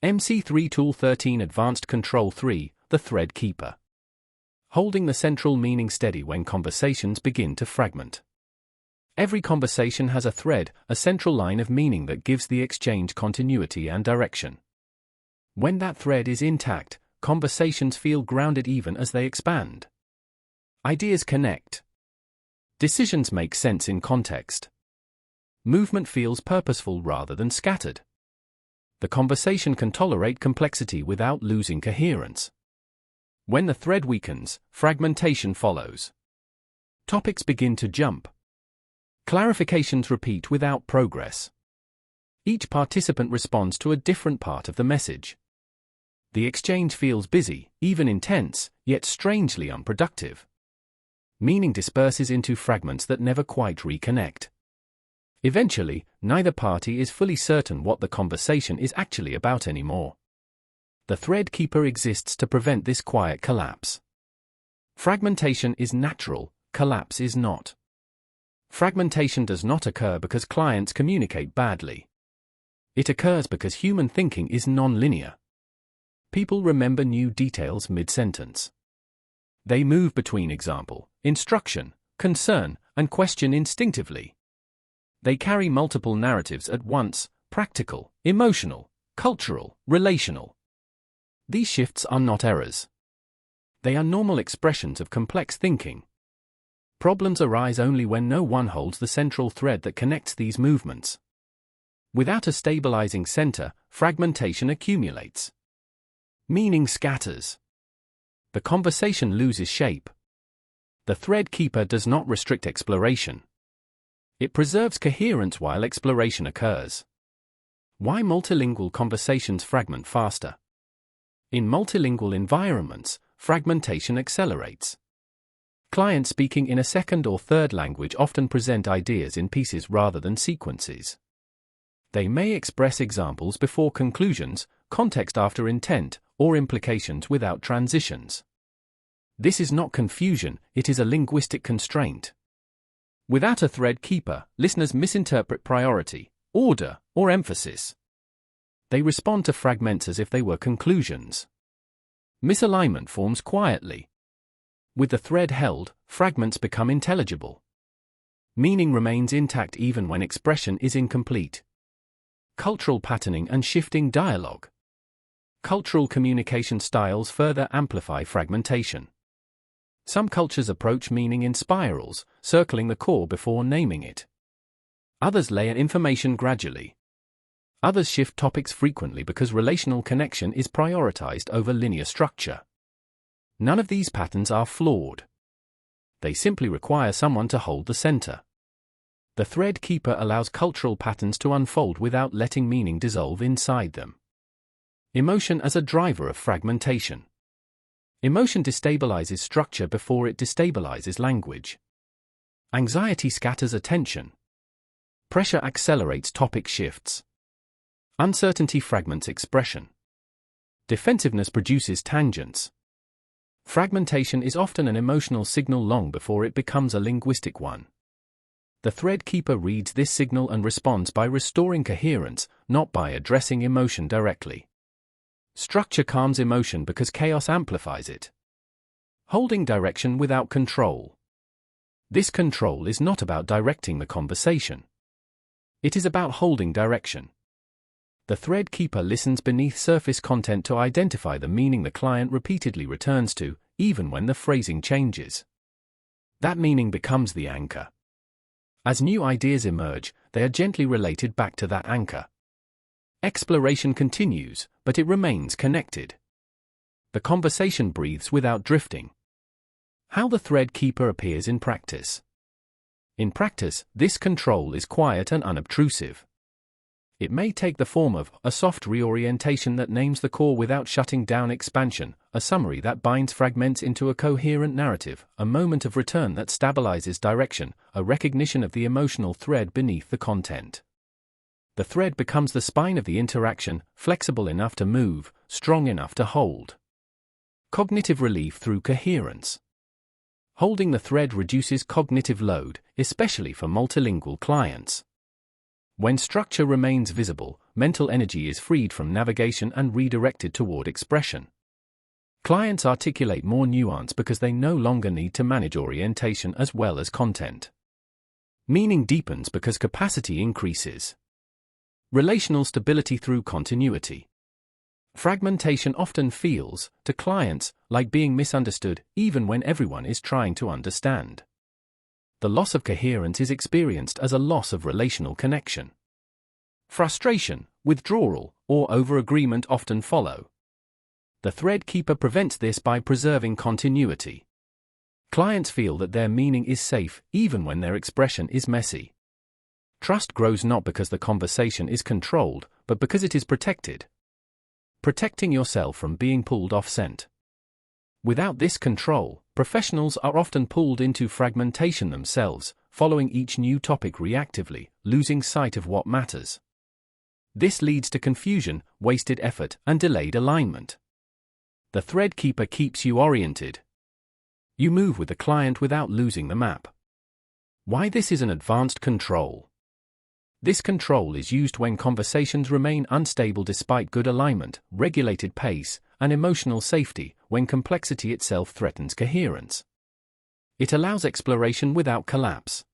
MC3 Tool 13 Advanced Control 3, the Thread Keeper. Holding the central meaning steady when conversations begin to fragment. Every conversation has a thread, a central line of meaning that gives the exchange continuity and direction. When that thread is intact, conversations feel grounded even as they expand. Ideas connect. Decisions make sense in context. Movement feels purposeful rather than scattered. The conversation can tolerate complexity without losing coherence. When the thread weakens, fragmentation follows. Topics begin to jump. Clarifications repeat without progress. Each participant responds to a different part of the message. The exchange feels busy, even intense, yet strangely unproductive. Meaning disperses into fragments that never quite reconnect. Eventually, neither party is fully certain what the conversation is actually about anymore. The thread keeper exists to prevent this quiet collapse. Fragmentation is natural, collapse is not. Fragmentation does not occur because clients communicate badly. It occurs because human thinking is non-linear. People remember new details mid-sentence. They move between example, instruction, concern, and question instinctively. They carry multiple narratives at once: practical, emotional, cultural, relational. These shifts are not errors. They are normal expressions of complex thinking. Problems arise only when no one holds the central thread that connects these movements. Without a stabilizing center, fragmentation accumulates. Meaning scatters. The conversation loses shape. The thread keeper does not restrict exploration. It preserves coherence while exploration occurs. Why multilingual conversations fragment faster? In multilingual environments, fragmentation accelerates. Clients speaking in a second or third language often present ideas in pieces rather than sequences. They may express examples before conclusions, context after intent, or implications without transitions. This is not confusion, it is a linguistic constraint. Without a thread keeper, listeners misinterpret priority, order, or emphasis. They respond to fragments as if they were conclusions. Misalignment forms quietly. With the thread held, fragments become intelligible. Meaning remains intact even when expression is incomplete. Cultural patterning and shifting dialogue. Cultural communication styles further amplify fragmentation. Some cultures approach meaning in spirals, circling the core before naming it. Others layer information gradually. Others shift topics frequently because relational connection is prioritized over linear structure. None of these patterns are flawed. They simply require someone to hold the center. The thread keeper allows cultural patterns to unfold without letting meaning dissolve inside them. Emotion as a driver of fragmentation. Emotion destabilizes structure before it destabilizes language. Anxiety scatters attention. Pressure accelerates topic shifts. Uncertainty fragments expression. Defensiveness produces tangents. Fragmentation is often an emotional signal long before it becomes a linguistic one. The thread keeper reads this signal and responds by restoring coherence, not by addressing emotion directly. Structure calms emotion because chaos amplifies it. Holding direction without control. This control is not about directing the conversation. It is about holding direction. The thread keeper listens beneath surface content to identify the meaning the client repeatedly returns to, even when the phrasing changes. That meaning becomes the anchor. As new ideas emerge, they are gently related back to that anchor. Exploration continues, but it remains connected. The conversation breathes without drifting. How the thread keeper appears in practice. In practice, this control is quiet and unobtrusive. It may take the form of a soft reorientation that names the core without shutting down expansion, a summary that binds fragments into a coherent narrative, a moment of return that stabilizes direction, a recognition of the emotional thread beneath the content. The thread becomes the spine of the interaction, flexible enough to move, strong enough to hold. Cognitive relief through coherence. Holding the thread reduces cognitive load, especially for multilingual clients. When structure remains visible, mental energy is freed from navigation and redirected toward expression. Clients articulate more nuance because they no longer need to manage orientation as well as content. Meaning deepens because capacity increases. Relational stability through continuity. Fragmentation often feels, to clients, like being misunderstood, even when everyone is trying to understand. The loss of coherence is experienced as a loss of relational connection. Frustration, withdrawal, or over-agreement often follow. The thread keeper prevents this by preserving continuity. Clients feel that their meaning is safe, even when their expression is messy. Trust grows not because the conversation is controlled, but because it is protected. Protecting yourself from being pulled off scent. Without this control, professionals are often pulled into fragmentation themselves, following each new topic reactively, losing sight of what matters. This leads to confusion, wasted effort, and delayed alignment. The thread keeper keeps you oriented. You move with the client without losing the map. Why this is an advanced control. This control is used when conversations remain unstable despite good alignment, regulated pace, and emotional safety, when complexity itself threatens coherence. It allows exploration without collapse.